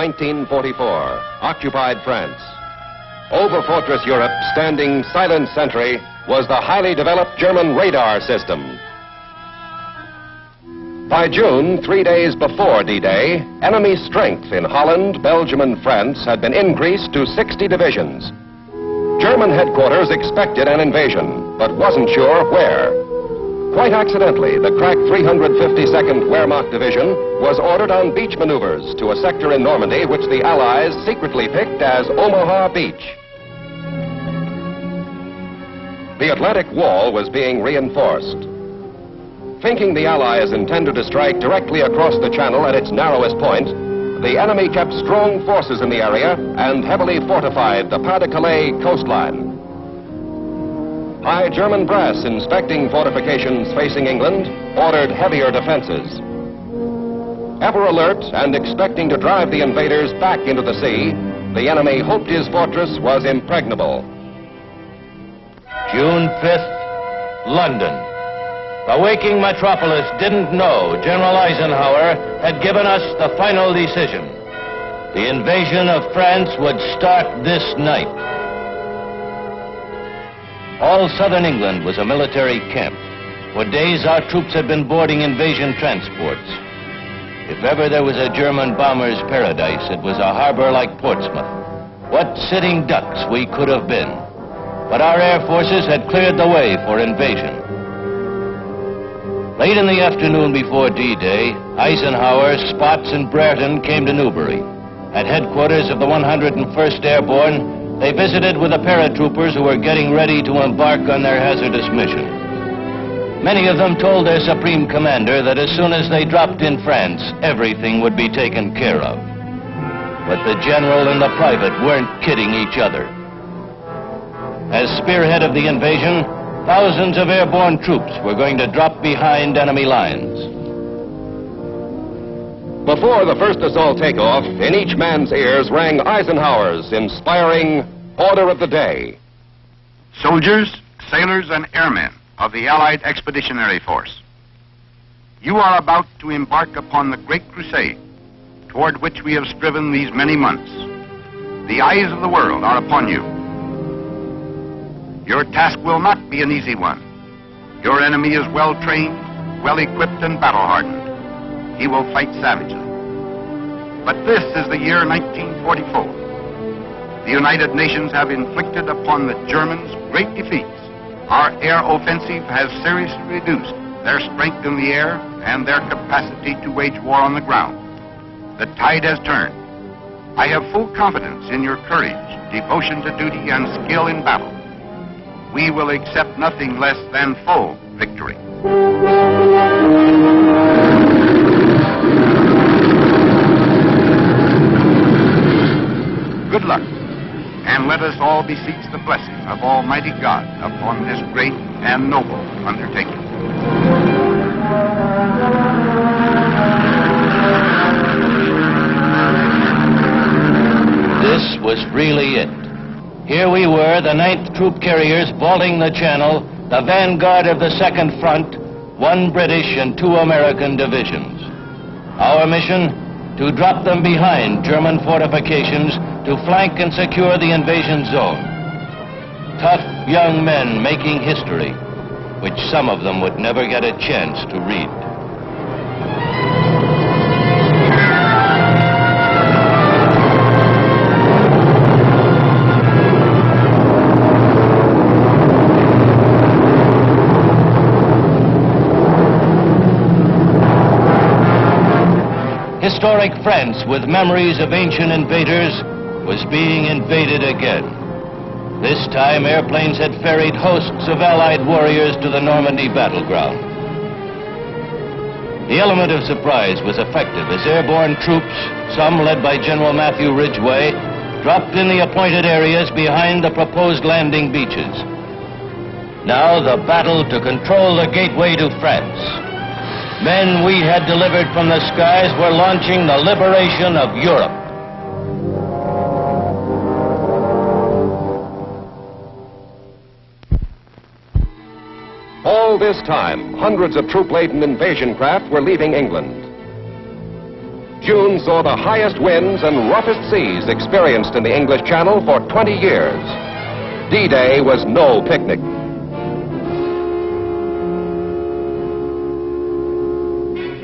1944, occupied France. Over Fortress Europe, standing silent sentry, was the highly developed German radar system. By June, 3 days before D-Day, enemy strength in Holland, Belgium, and France had been increased to 60 divisions. German headquarters expected an invasion, but wasn't sure where. Quite accidentally, the crack 352nd Wehrmacht Division was ordered on beach maneuvers to a sector in Normandy which the Allies secretly picked as Omaha Beach. The Atlantic Wall was being reinforced. Thinking the Allies intended to strike directly across the channel at its narrowest point, the enemy kept strong forces in the area and heavily fortified the Pas-de-Calais coastline. High German brass inspecting fortifications facing England ordered heavier defenses. Ever alert and expecting to drive the invaders back into the sea, the enemy hoped his fortress was impregnable. June 5th, London. The waking metropolis didn't know General Eisenhower had given us the final decision. The invasion of France would start this night. All southern England was a military camp. For days, our troops had been boarding invasion transports. If ever there was a German bomber's paradise, it was a harbor like Portsmouth. What sitting ducks we could have been. But our air forces had cleared the way for invasion. Late in the afternoon before D-Day, Eisenhower, Spotts, and Brereton came to Newbury. At headquarters of the 101st Airborne, they visited with the paratroopers who were getting ready to embark on their hazardous mission. Many of them told their supreme commander that as soon as they dropped in France, everything would be taken care of. But the general and the private weren't kidding each other. As spearhead of the invasion, thousands of airborne troops were going to drop behind enemy lines. Before the first assault takeoff, in each man's ears rang Eisenhower's inspiring order of the day. Soldiers, sailors, and airmen of the Allied Expeditionary Force, you are about to embark upon the great crusade toward which we have striven these many months. The eyes of the world are upon you. Your task will not be an easy one. Your enemy is well trained, well equipped, and battle hardened. He will fight savagely. But this is the year 1944. The United Nations have inflicted upon the Germans great defeats. Our air offensive has seriously reduced their strength in the air and their capacity to wage war on the ground. The tide has turned. I have full confidence in your courage, devotion to duty, and skill in battle. We will accept nothing less than full victory. Good luck, and let us all beseech the blessing of Almighty God upon this great and noble undertaking. This was really it. Here we were, the 9th Troop Carriers vaulting the Channel, the vanguard of the Second Front, 1 British and 2 American divisions. Our mission, to drop them behind German fortifications, to flank and secure the invasion zone. Tough young men making history, which some of them would never get a chance to read. Historic France, with memories of ancient invaders, was being invaded again. This time, airplanes had ferried hosts of Allied warriors to the Normandy battleground. The element of surprise was effective as airborne troops, some led by General Matthew Ridgway, dropped in the appointed areas behind the proposed landing beaches. Now the battle to control the gateway to France. Men we had delivered from the skies were launching the liberation of Europe. All this time, hundreds of troop-laden invasion craft were leaving England. June saw the highest winds and roughest seas experienced in the English Channel for 20 years. D-Day was no picnic.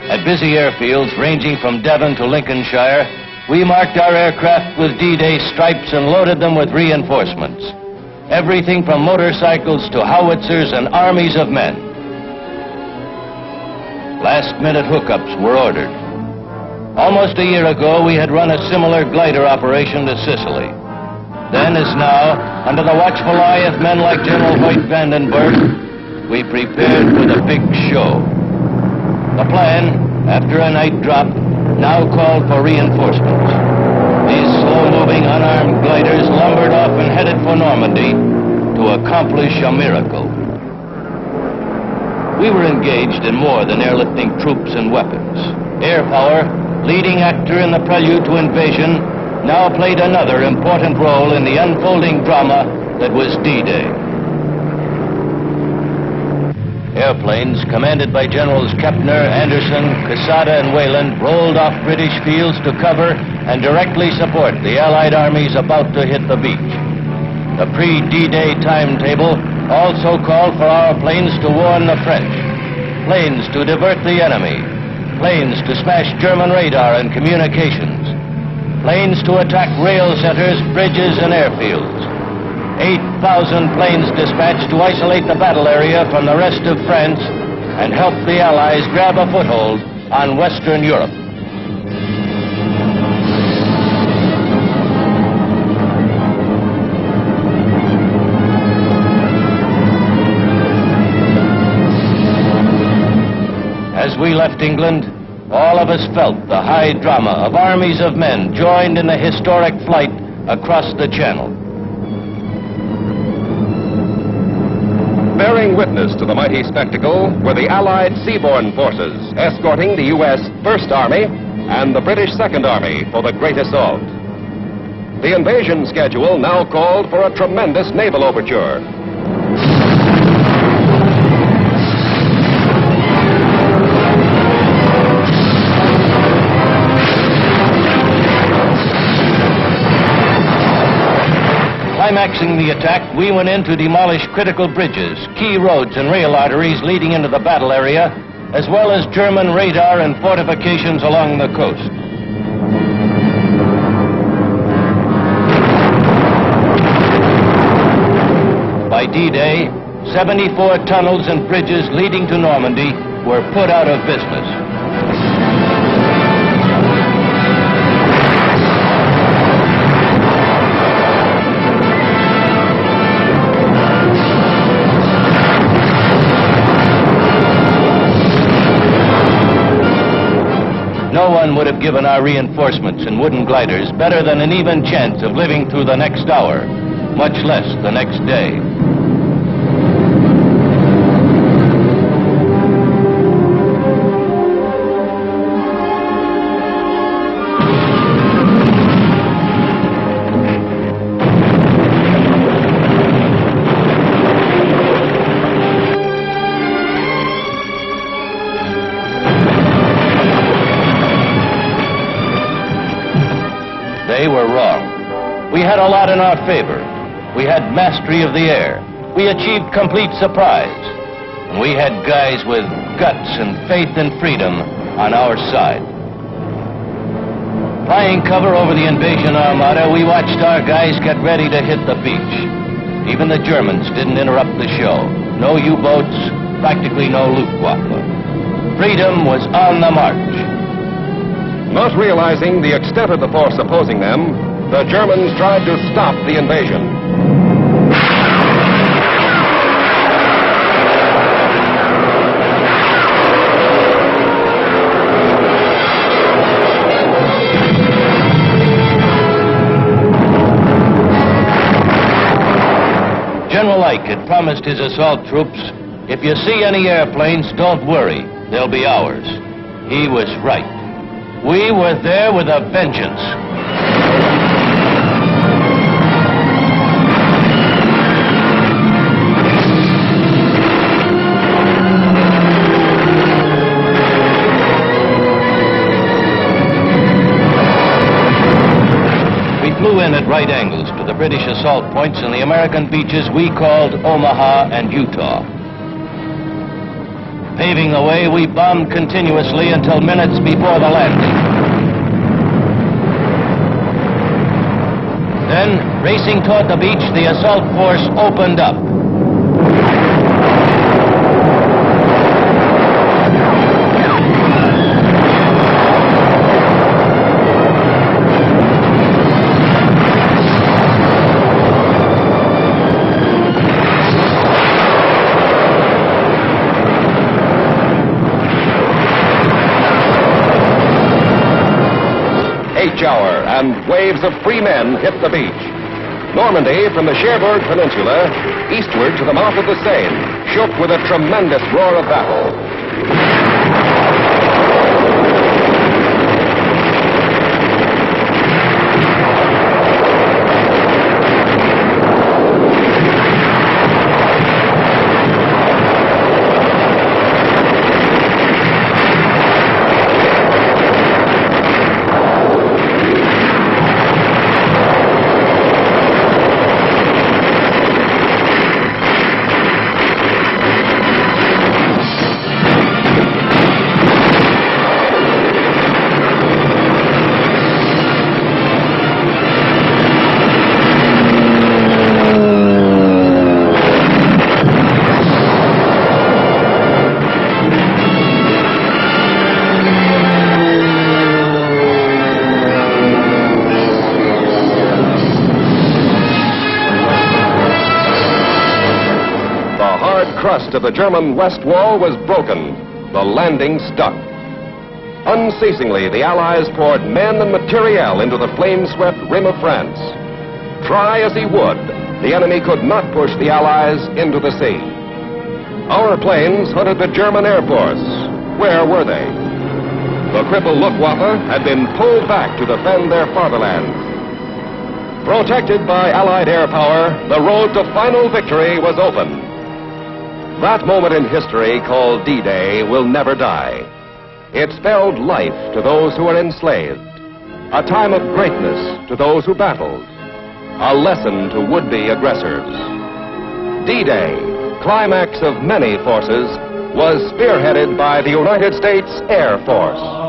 At busy airfields ranging from Devon to Lincolnshire, we marked our aircraft with D-Day stripes and loaded them with reinforcements. Everything from motorcycles to howitzers and armies of men. Last-minute hookups were ordered. Almost a year ago, we had run a similar glider operation to Sicily. Then, as now, under the watchful eye of men like General Vandenberg, we prepared for the big show. The plan, after a night drop, now called for reinforcements. These slow-moving, unarmed gliders lumbered off and headed for Normandy to accomplish a miracle. We were engaged in more than airlifting troops and weapons. Air power, leading actor in the prelude to invasion, now played another important role in the unfolding drama that was D-Day. Airplanes commanded by Generals Kepner, Anderson, Quesada, and Wayland rolled off British fields to cover and directly support the Allied armies about to hit the beach. The pre-D-Day timetable also called for our planes to warn the French, planes to divert the enemy, planes to smash German radar and communications, planes to attack rail centers, bridges, and airfields. 8,000 planes dispatched to isolate the battle area from the rest of France and help the Allies grab a foothold on Western Europe. As we left England, all of us felt the high drama of armies of men joined in the historic flight across the Channel. Bearing witness to the mighty spectacle were the Allied seaborne forces escorting the U.S. First Army and the British Second Army for the great assault. The invasion schedule now called for a tremendous naval overture. Climaxing the attack, we went in to demolish critical bridges, key roads, and rail arteries leading into the battle area, as well as German radar and fortifications along the coast. By D-Day, 74 tunnels and bridges leading to Normandy were put out of business. No one would have given our reinforcements and wooden gliders better than an even chance of living through the next hour, much less the next day. They were wrong. We had a lot in our favor. We had mastery of the air. We achieved complete surprise. And we had guys with guts and faith in freedom on our side. Flying cover over the invasion armada, we watched our guys get ready to hit the beach. Even the Germans didn't interrupt the show. No U-boats, practically no Luftwaffe. Freedom was on the march. Not realizing the extent of the force opposing them, the Germans tried to stop the invasion. General Ike had promised his assault troops, if you see any airplanes, don't worry, they'll be ours. He was right. We were there with a vengeance. right angles to the British assault points in the American beaches we called Omaha and Utah. Paving the way, we bombed continuously until minutes before the landing. Then, racing toward the beach, the assault force opened up. Hour, and waves of free men hit the beach. Normandy, from the Cherbourg Peninsula, eastward to the mouth of the Seine, shook with a tremendous roar of battle. Crust of the German west wall was broken. The landing stuck. Unceasingly, the Allies poured men and materiel into the flame-swept rim of France. Try as he would, the enemy could not push the Allies into the sea. Our planes hunted the German Air Force. Where were they? The crippled Luftwaffe had been pulled back to defend their fatherland. Protected by Allied air power, the road to final victory was open. That moment in history, called D-Day, will never die. It spelled life to those who were enslaved, a time of greatness to those who battled, a lesson to would-be aggressors. D-Day, climax of many forces, was spearheaded by the United States Air Force.